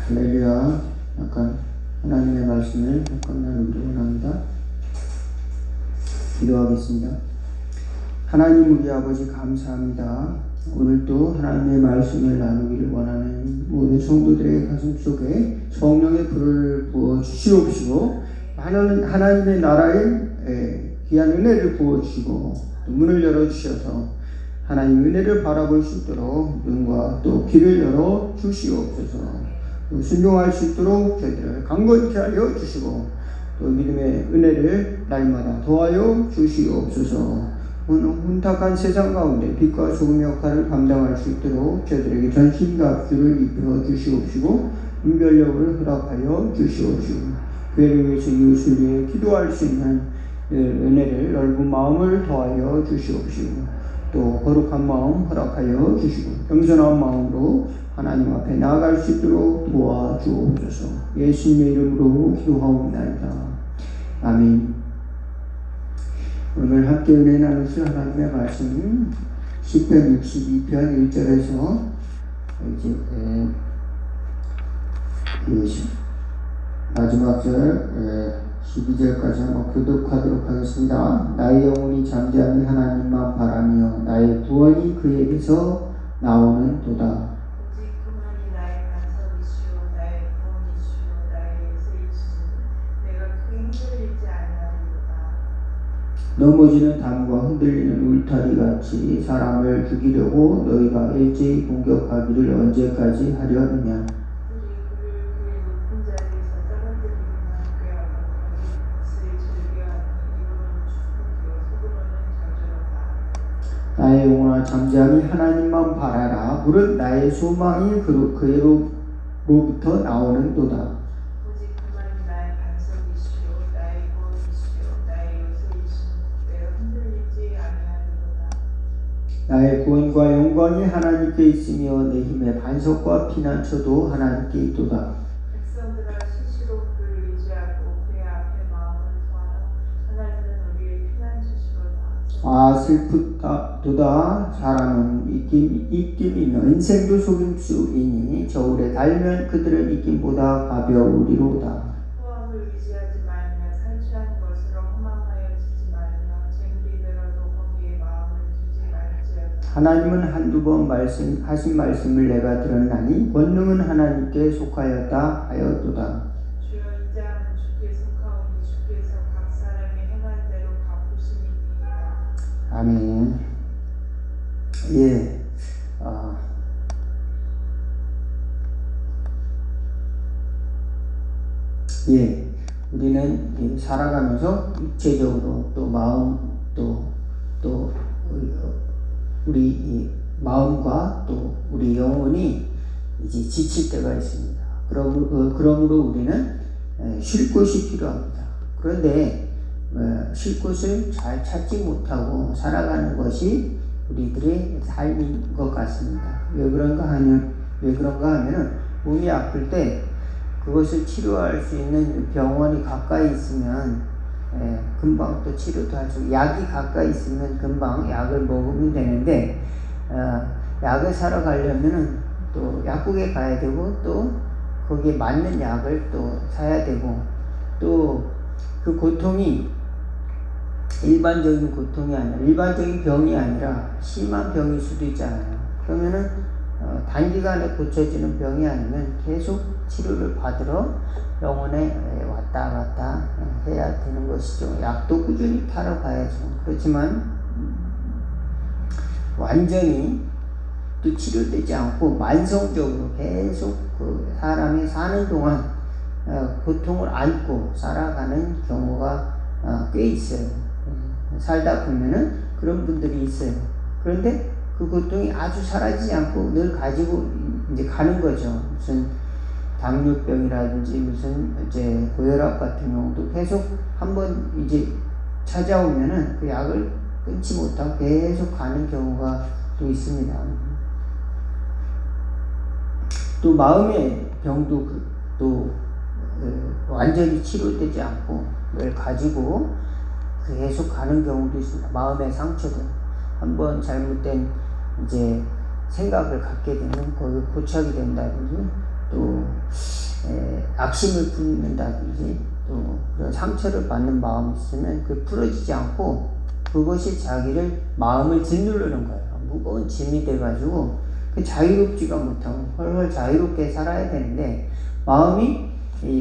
할렐루야. 약간 하나님의 말씀을 약간 나누기를 원합니다. 기도하겠습니다. 하나님 우리 아버지 감사합니다. 오늘도 하나님의 말씀을 나누기를 원하는 모든 성도들의 가슴 속에 성령의 불을 부어 주시옵시고 하나님의 나라에 귀한 은혜를 부어 주시고 문을 열어 주셔서 하나님 은혜를 바라볼 수 있도록 눈과 또 귀를 열어 주시옵소서. 또 순종할 수 있도록 저희들을 강건케 하여 주시고 또 믿음의 은혜를 날마다 더하여 주시옵소서. 혼탁한 세상 가운데 빛과 소금의 역할을 감당할 수 있도록 저희들에게 전신과 앞줄을 입혀 주시옵시고 분별력을 허락하여 주시옵시고 교회를 위해서 이웃을 위해 기도할 수 있는 은혜를 넓은 마음을 더하여 주시옵시고 또 거룩한 마음 허락하여 주시고 겸손한 마음으로 하나님 앞에 나아갈 수 있도록 도와주옵소서. 예수님의 이름으로 기도하옵나이다. 아멘. 오늘 함께 은혜 나누실 하나님의 말씀은 시편 62편 1절에서 이제 마지막 절 12절까지 한번 교독하도록 하겠습니다. 나의 영혼이 잠잠히 하나님만 바라며 나의 구원이 그에게서 나오는 도다. 오직 그만이 나의 반석이시오 나의 구원이시오 나의 요새이시니 내가 크게 흔들리지 아니하리로다. 넘어지는 담과 흔들리는 울타리 같이 사람을 죽이려고 너희가 일제히 공격하기를 언제까지 하려느냐. 나의 영혼아 잠잠히 하나님만 바라라. 물은 나의 소망이 그로부터 나오는 도다. 오직 그만이 나의 반석이시오 나의 구원이시오 나의 요새이시니 내가 흔들리지 아니하리로다. 나의 구원과 영광이 하나님께 있으며 내 힘의 반석과 피난처도 하나님께 있도다. 백성들아 수시로 그를 의지하고 그의 앞에 마음을 두어라. 하나님은 우리의 피난처시로다. 아 슬프도다. 사람은 입김이며 인생도 속임수이니 저울에 달면 그들은 입김보다 가벼우리로다. 후함을 의지하지 말며 살취한 것으로 허망하여지지 말며 재물이 늘어도 거기에 마음을 두지 말지어다. 하나님은 한두 번 하신 말씀을 내가 들었나니 권능은 하나님께 속하였다 하였도다. 주여 인자함은 주께 속하오니 주께서 각 사람이 행한 대로 갚으시니이다. 아멘. 예. 우리는 살아가면서 육체적으로 또 마음 또 우리 마음과 또 우리 영혼이 이제 지칠 때가 있습니다. 그러므로 우리는 쉴 곳이 필요합니다. 그런데 쉴 곳을 잘 찾지 못하고 살아가는 것이 우리들의 삶인 것 같습니다. 왜 그런가 하면은 몸이 아플 때 그것을 치료할 수 있는 병원이 가까이 있으면 금방 또 치료도 할 수, 약이 가까이 있으면 금방 약을 먹으면 되는데 약을 사러 가려면은 또 약국에 가야 되고 또 거기에 맞는 약을 또 사야 되고 또 그 고통이 일반적인 고통이 아니라 일반적인 병이 아니라 심한 병일 수도 있잖아요. 그러면은 단기간에 고쳐지는 병이 아니면 계속 치료를 받으러 병원에 왔다 갔다 해야 되는 것이죠. 약도 꾸준히 타러 가야죠. 그렇지만 완전히 또 치료되지 않고 만성적으로 계속 그 사람이 사는 동안 고통을 안고 살아가는 경우가 꽤 있어요. 살다 보면은 그런 분들이 있어요. 그런데 그 고통이 아주 사라지지 않고 늘 가지고 이제 가는 거죠. 무슨 당뇨병이라든지 무슨 이제 고혈압 같은 경우도 계속 한번 이제 찾아오면은 그 약을 끊지 못하고 계속 가는 경우가 또 있습니다. 또 마음의 병도 또 완전히 치료되지 않고 늘 가지고 계속 가는 경우도 있습니다. 마음의 상처들 한번 잘못된 이제 생각을 갖게 되면 거기 고착이 된다든지 또 악심을 품는다든지 또 그런 상처를 받는 마음이 있으면 그 풀어지지 않고 그것이 자기를 마음을 짓누르는 거예요. 무거운 짐이 돼가지고 그 자유롭지가 못하고 헐헐 자유롭게 살아야 되는데 마음이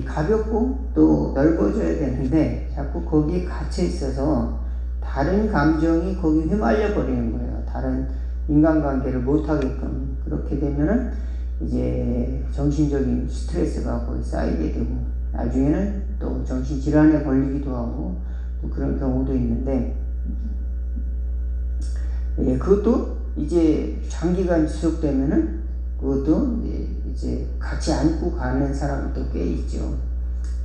가볍고 또 넓어져야 되는데 자꾸 거기에 갇혀 있어서 다른 감정이 거기 휘말려 버리는 거예요. 다른 인간관계를 못하게끔. 그렇게 되면은 이제 정신적인 스트레스가 거기 쌓이게 되고 나중에는 또 정신질환에 걸리기도 하고 또 그런 경우도 있는데 그것도 이제 장기간 지속되면은 그것도 이제 같이 안고 가는 사람도 꽤 있죠.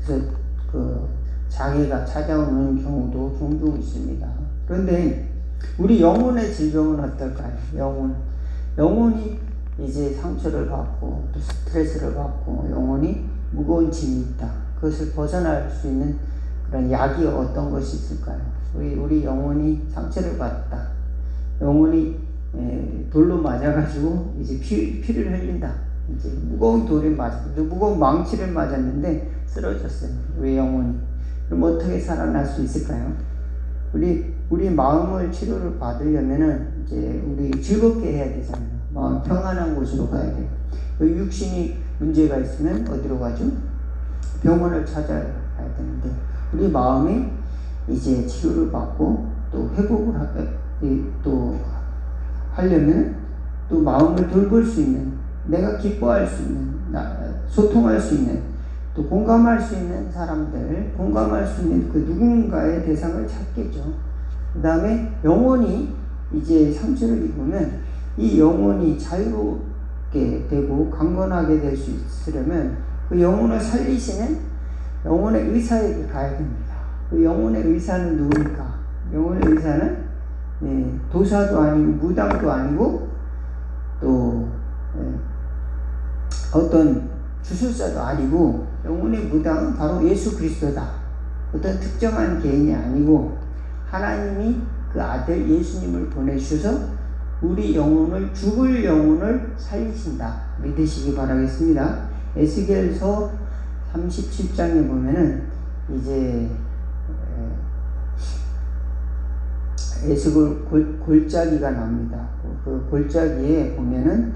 그래서 그 장애가 찾아오는 경우도 종종 있습니다. 그런데 우리 영혼의 질병은 어떨까요? 영혼이 이제 상처를 받고 또 스트레스를 받고 영혼이 무거운 짐이 있다. 그것을 벗어날 수 있는 그런 약이 어떤 것이 있을까요? 우리 영혼이 상처를 받았다. 영혼이 돌로 맞아가지고 이제 피를 흘린다. 이제 무거운 돌에 무거운 망치를 맞았는데 쓰러졌어요. 우리 영혼이. 그럼 어떻게 살아날 수 있을까요? 우리 마음을 치료를 받으려면은 이제 우리 즐겁게 해야 되잖아요. 마음 평안한 곳으로 가야 돼요. 육신이 문제가 있으면 어디로 가죠? 병원을 찾아야 되는데 우리 마음이 이제 치료를 받고 또 회복을 또 하려면 또 마음을 돌볼 수 있는 내가 기뻐할 수 있는 소통할 수 있는 또 공감할 수 있는 사람들 공감할 수 있는 그 누군가의 대상을 찾겠죠. 그 다음에 영혼이 이제 상처를 입으면 이 영혼이 자유롭게 되고 강건하게 될 수 있으려면 그 영혼을 살리시는 영혼의 의사에게 가야 됩니다. 그 영혼의 의사는 누굽니까? 영혼의 의사는 도사도 아니고 무당도 아니고 또 어떤 주술사도 아니고 영혼의 무당은 바로 예수 그리스도다. 어떤 특정한 개인이 아니고 하나님이 그 아들 예수님을 보내주셔서 우리 영혼을 죽을 영혼을 살리신다. 믿으시기 바라겠습니다. 에스겔서 37장에 보면은 이제 에스겔 골짜기가 납니다. 그 골짜기에 보면은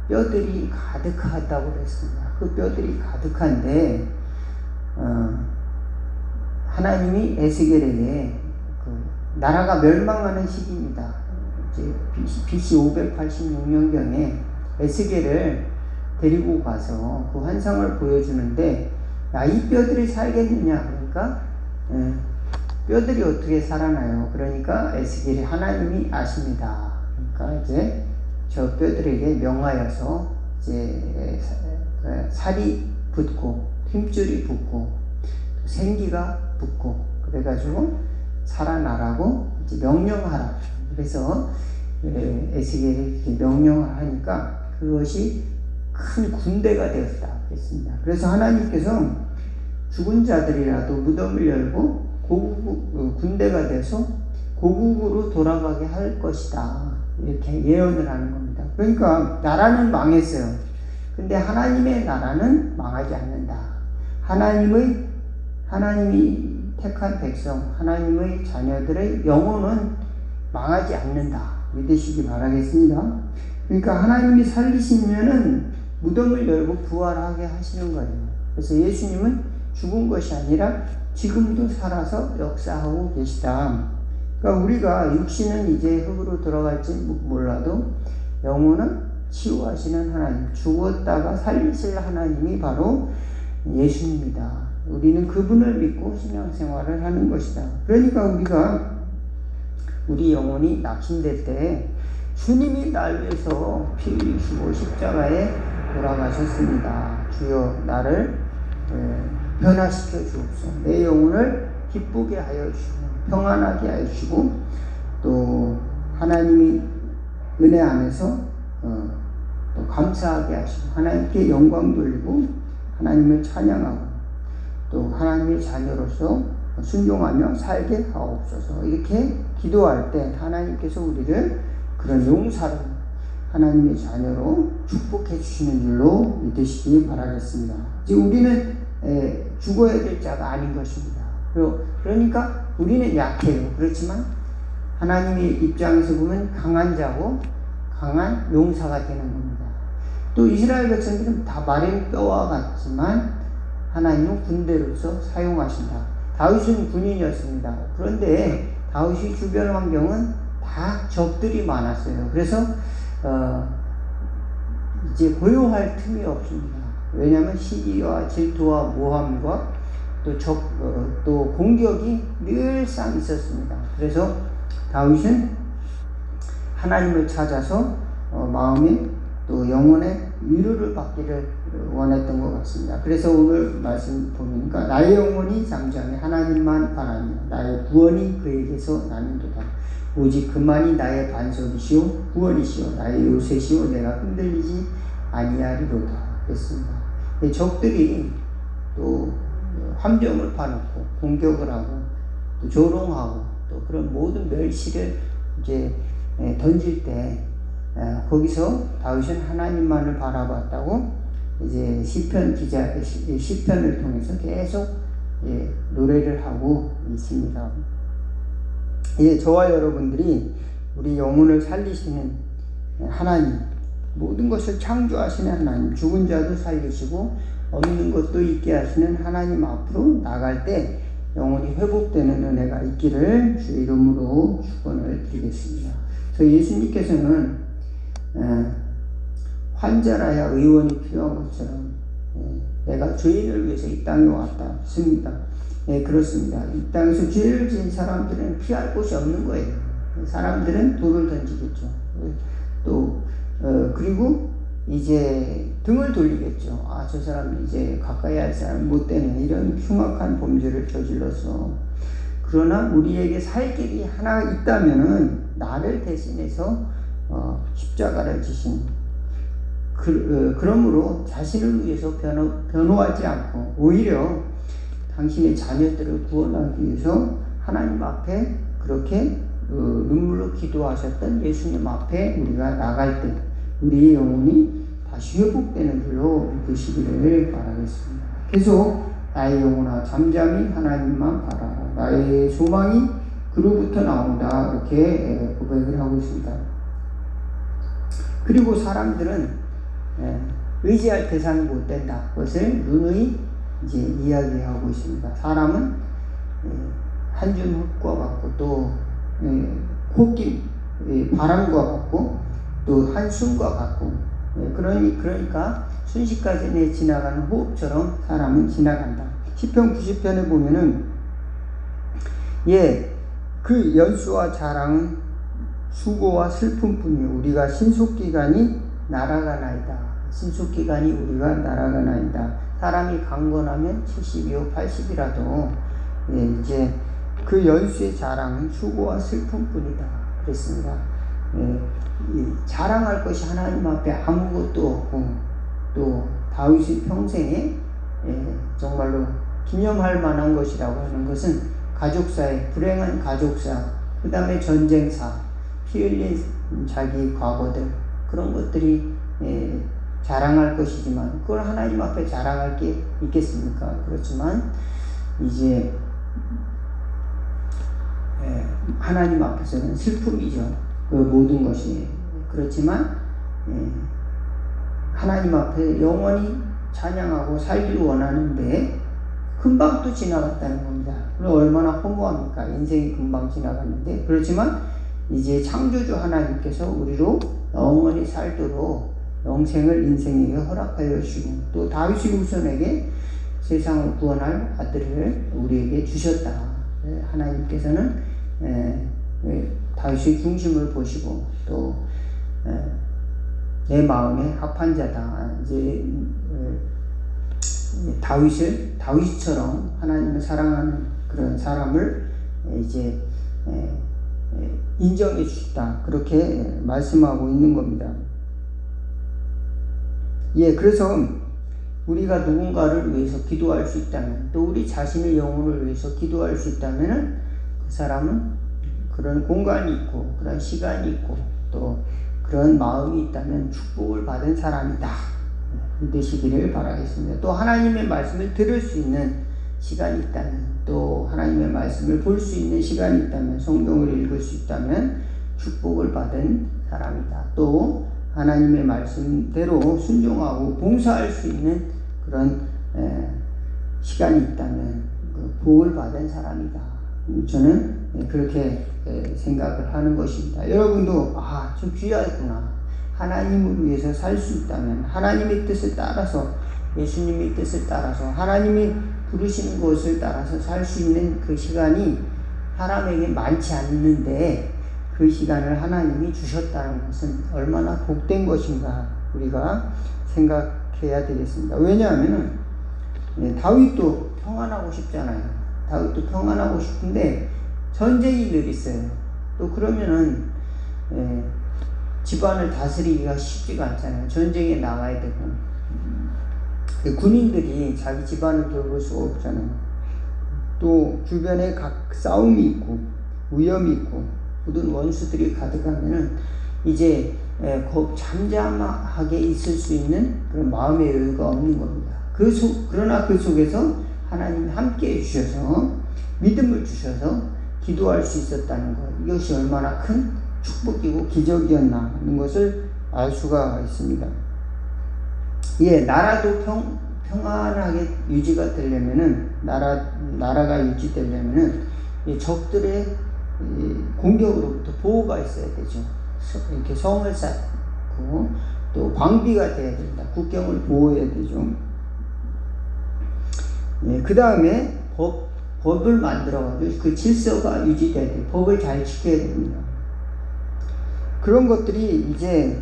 뼈들이 가득하다고 그랬습니다. 그 뼈들이 가득한데 하나님이 에스겔에게 그 나라가 멸망하는 시기입니다. 이제 BC 586년경에 에스겔을 데리고 가서 그 환상을 보여주는데 이 뼈들이 살겠느냐 그러니까 뼈들이 어떻게 살아나요? 그러니까 에스겔이 하나님이 아십니다. 그러니까 이제 저 뼈들에게 명하여서 이제 살이 붙고 힘줄이 붙고 생기가 붙고 그래가지고 살아나라고 이제 명령하라. 그래서 에스겔이 명령을 하니까 그것이 큰 군대가 되었다 그랬습니다. 그래서 하나님께서 죽은 자들이라도 무덤을 열고 군대가 돼서 고국으로 돌아가게 할 것이다. 이렇게 예언을 하는 겁니다. 그러니까 나라는 망했어요. 근데 하나님의 나라는 망하지 않는다. 하나님이 택한 백성, 하나님의 자녀들의 영혼은 망하지 않는다. 믿으시기 바라겠습니다. 그러니까 하나님이 살리시면은 무덤을 열고 부활하게 하시는 거예요. 그래서 예수님은 죽은 것이 아니라 지금도 살아서 역사하고 계시다. 그러니까 우리가 육신은 이제 흙으로 들어갈지 몰라도 영혼은 치유하시는 하나님, 죽었다가 살리실 하나님이 바로 예수님이다. 우리는 그분을 믿고 신앙생활을 하는 것이다. 그러니까 우리 영혼이 낙심될 때 주님이 날 위해서 피 흘리시고 십자가에 돌아가셨습니다. 주여 나를 변화시켜 주옵소서. 내 영혼을 기쁘게 하여 주시고 평안하게 하여 주시고 또 하나님이 은혜 안에서 또 감사하게 하시고 하나님께 영광 돌리고 하나님을 찬양하고 또 하나님의 자녀로서 순종하며 살게 하옵소서. 이렇게 기도할 때 하나님께서 우리를 그런 용사로 하나님의 자녀로 축복해 주시는 줄로 믿으시기 바라겠습니다. 지금 우리는 죽어야 될 자가 아닌 것입니다. 그러니까 우리는 약해요. 그렇지만 하나님의 입장에서 보면 강한 자고 강한 용사가 되는 겁니다. 또 이스라엘 백성들은 다 마른 뼈와 같지만 하나님은 군대로서 사용하신다. 다윗은 군인이었습니다. 그런데 다윗의 주변 환경은 다 적들이 많았어요. 그래서 이제 고요할 틈이 없습니다. 왜냐하면 시기와 질투와 모함과 또 공격이 늘상 있었습니다. 그래서 다윗은 하나님을 찾아서 마음에 또 영혼의 위로를 받기를 원했던 것 같습니다. 그래서 오늘 말씀 보니까 나의 영혼이 잠잠해 하나님만 바라며 나의 구원이 그에게서 나는도다. 오직 그만이 나의 반석이시오 구원이시오 나의 요새시오 내가 흔들리지 아니하리로다. 그랬습니다. 적들이 또 함정을 파놓고 공격을 하고 또 조롱하고 또 그런 모든 멸시를 이제 던질 때 거기서 다윗은 하나님만을 바라봤다고 이제 시편을 통해서 계속 노래를 하고 있습니다. 저와 여러분들이 우리 영혼을 살리시는 하나님, 모든 것을 창조하시는 하나님, 죽은 자도 살리시고 없는 것도 있게 하시는 하나님 앞으로 나갈 때 영혼이 회복되는 은혜가 있기를 주의 이름으로 축원을 드리겠습니다. 그래서 예수님께서는 환자라야 의원이 필요한 것처럼 내가 죄인을 위해서 이 땅에 왔습니다. 그렇습니다. 이 땅에서 죄를 지은 사람들은 피할 곳이 없는 거예요. 사람들은 돌을 던지겠죠. 또 그리고 이제 등을 돌리겠죠. 저 사람 이제 가까이 할 사람 못 되네. 이런 흉악한 범죄를 저질러서. 그러나 우리에게 살 길이 하나 있다면은 나를 대신해서 십자가를 지신 그러므로 자신을 위해서 변호하지 않고 오히려 당신의 자녀들을 구원하기 위해서 하나님 앞에 그렇게 눈물로 기도하셨던 예수님 앞에 우리가 나갈 때 우리의 영혼이 다시 회복되는 줄로 믿으시기를 바라겠습니다. 계속 나의 영혼아 잠잠히 하나님만 바라라. 나의 소망이 그로부터 나온다. 이렇게 고백을 하고 있습니다. 그리고 사람들은 의지할 대상이 못 된다. 그것을 누누이 이제 이야기하고 있습니다. 사람은 한 줌 흙과 같고 또 콧김 바람과 같고 또 한숨과 같고 그러니까 순식간에 지나가는 호흡처럼 사람은 지나간다. 시편 90편에 보면은 그 연수와 자랑은 수고와 슬픔뿐이요 우리가 신속기간이 날아가나이다. 신속기간이 우리가 날아가나이다. 사람이 강건하면 70이요 80이라도 이제 그 연수의 자랑은 수고와 슬픔뿐이다. 그랬습니다. 자랑할 것이 하나님 앞에 아무것도 없고 또 다윗의 평생에 정말로 기념할 만한 것이라고 하는 것은 가족사의 불행한 가족사, 그 다음에 전쟁사, 피 흘린 자기 과거들 그런 것들이 자랑할 것이지만 그걸 하나님 앞에 자랑할 게 있겠습니까? 그렇지만 이제 하나님 앞에서는 슬픔이죠. 그 모든 것이. 그렇지만 하나님 앞에 영원히 찬양하고 살기를 원하는데 금방 또 지나갔다는 겁니다. 그럼 얼마나 허무합니까? 인생이 금방 지나갔는데. 그렇지만 이제 창조주 하나님께서 우리로 영원히 살도록 영생을 인생에게 허락하여 주시고 또 다윗의 후손에게 세상을 구원할 아들을 우리에게 주셨다. 하나님께서는 다윗의 중심을 보시고 또 내 마음에 합한 자다. 이제 다윗처럼 하나님을 사랑하는 그런 사람을 이제 인정해 주셨다. 그렇게 말씀하고 있는 겁니다. 그래서 우리가 누군가를 위해서 기도할 수 있다면 또 우리 자신의 영혼을 위해서 기도할 수 있다면 그 사람은 그런 공간이 있고 그런 시간이 있고 또 그런 마음이 있다면 축복을 받은 사람이다. 되시기를 바라겠습니다. 또 하나님의 말씀을 들을 수 있는 시간이 있다면, 또 하나님의 말씀을 볼 수 있는 시간이 있다면, 성경을 읽을 수 있다면 축복을 받은 사람이다. 또 하나님의 말씀대로 순종하고 봉사할 수 있는 그런 시간이 있다면 복을 받은 사람이다. 저는 그렇게 생각을 하는 것입니다. 여러분도 좀 귀하구나. 하나님을 위해서 살 수 있다면, 하나님의 뜻을 따라서, 예수님의 뜻을 따라서, 하나님이 부르시는 것을 따라서 살 수 있는 그 시간이 사람에게 많지 않는데, 그 시간을 하나님이 주셨다는 것은 얼마나 복된 것인가 우리가 생각해야 되겠습니다. 왜냐하면 다윗도 평안하고 싶잖아요. 다윗도 평안하고 싶은데 전쟁이 늘 있어요. 또 그러면은 집안을 다스리기가 쉽지가 않잖아요. 전쟁에 나가야 되고, 군인들이 자기 집안을 돌볼 수가 없잖아요. 또 주변에 각 싸움이 있고 위험이 있고 모든 원수들이 가득하면은 이제 잠잠하게 있을 수 있는 그런 마음의 여유가 없는 겁니다. 그러나 그 속에서 하나님이 함께 해주셔서 믿음을 주셔서 기도할 수 있었다는 것, 이것이 얼마나 큰 축복이고 기적이었나 하는 것을 알 수가 있습니다. 나라도 평안하게 유지가 되려면은, 나라가 유지되려면은 적들의 공격으로부터 보호가 있어야 되죠. 이렇게 성을 쌓고 또 방비가 돼야 된다. 국경을 보호해야 되죠. 그 다음에 법을 만들어가지고 그 질서가 유지돼야 돼요. 법을 잘 지켜야 됩니다. 그런 것들이 이제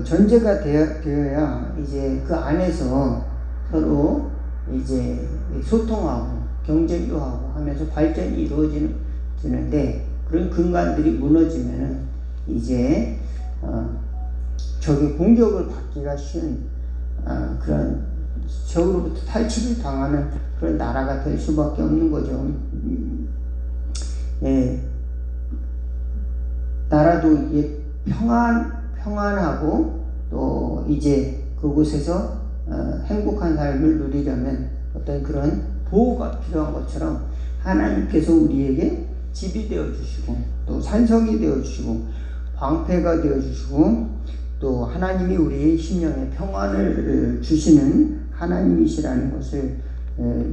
전제가 되어야 이제 그 안에서 서로 이제 소통하고 경쟁도 하고 하면서 발전이 이루어지는데, 그런 근간들이 무너지면은 이제 적의 공격을 받기가 쉬운 그런 적으로부터 탈취를 당하는 그런 나라가 될 수밖에 없는 거죠. 나라도 이게 평안하고 또 이제 그곳에서 행복한 삶을 누리려면 어떤 그런 보호가 필요한 것처럼 하나님께서 우리에게 집이 되어주시고 또 산성이 되어주시고 방패가 되어주시고 또 하나님이 우리의 심령에 평안을 주시는 하나님이시라는 것을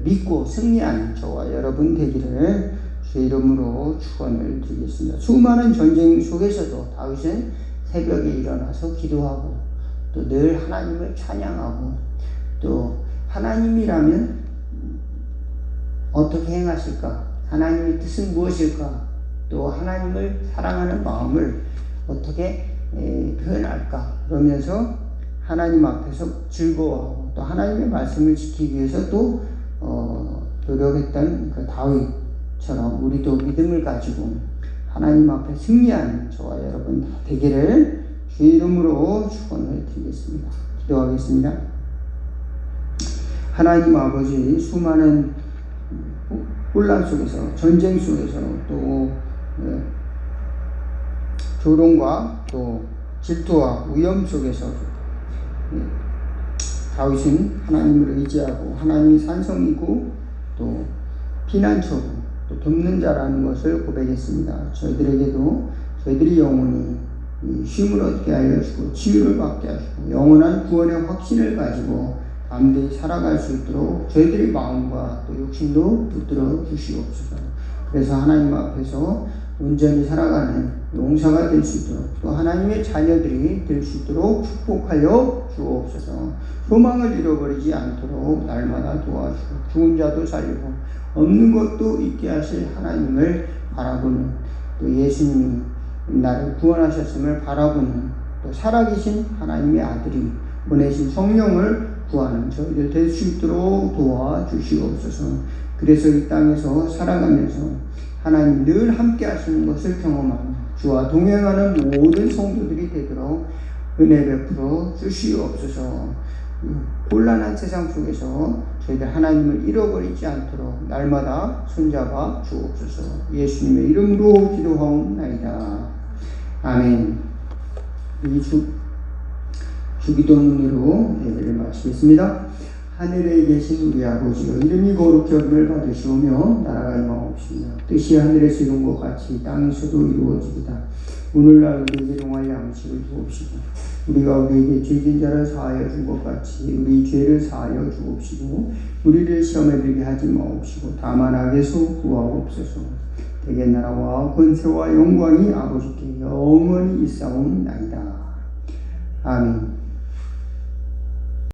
믿고 승리하는 저와 여러분 되기를 주의 이름으로 축원을 드리겠습니다. 수많은 전쟁 속에서도 다윗은 새벽에 일어나서 기도하고 또 늘 하나님을 찬양하고, 또 하나님이라면 어떻게 행하실까? 하나님의 뜻은 무엇일까? 또 하나님을 사랑하는 마음을 어떻게 표현할까? 그러면서 하나님 앞에서 즐거워하고 또 하나님의 말씀을 지키기 위해서 또 노력했던 그 다윗처럼 우리도 믿음을 가지고 하나님 앞에 승리하는 저와 여러분 다 되기를 주의 이름으로 축원을 드리겠습니다. 기도하겠습니다. 하나님 아버지, 수많은 혼란 속에서, 전쟁 속에서, 또 조롱과 또 질투와 위험 속에서 다윗은 하나님을 의지하고 하나님이 산성이고 또 피난처고 또 돕는 자라는 것을 고백했습니다. 저희들에게도 저희들이 영혼이 쉼을 얻게 하여 주시고 치유를 받게 하시고 영원한 구원의 확신을 가지고 담대히 살아갈 수 있도록 저희들의 마음과 또 욕심도 붙들어 주시옵소서. 그래서 하나님 앞에서 온전히 살아가는 용사가 될 수 있도록 또 하나님의 자녀들이 될 수 있도록 축복하여 주옵소서. 소망을 잃어버리지 않도록 날마다 도와주고 죽은 자도 살리고 없는 것도 있게 하실 하나님을 바라보는, 또 예수님이 나를 구원하셨음을 바라보는, 또 살아계신 하나님의 아들이 보내신 성령을 구하는 저희들 될 수 있도록 도와주시옵소서. 그래서 이 땅에서 살아가면서 하나님 늘 함께 하시는 것을 경험하며 주와 동행하는 모든 성도들이 되도록 은혜 베풀어 주시옵소서. 곤란한 세상 속에서 저희들 하나님을 잃어버리지 않도록 날마다 손잡아 주옵소서. 예수님의 이름으로 기도하옵나이다. 아멘. 이 주기도문으로 예배를 마치겠습니다. 하늘에 계신 우리 아버지여, 이름이 거룩히 여김을 받으시오며 나라가 임하옵시며 뜻이 하늘에서 이룬 것 같이 땅에서도 이루어지이다. 오늘날 우리에게 용할 양식을 주옵시고 우리가 우리에게 죄진 자를 사하여 준 것 같이 우리 죄를 사하여 주옵시고 우리를 시험에 들게 하지 마옵시고 다만 악에서 구하옵소서. 대개 나라와 권세와 영광이 아버지께 영원히 있사옵나이다. 아멘.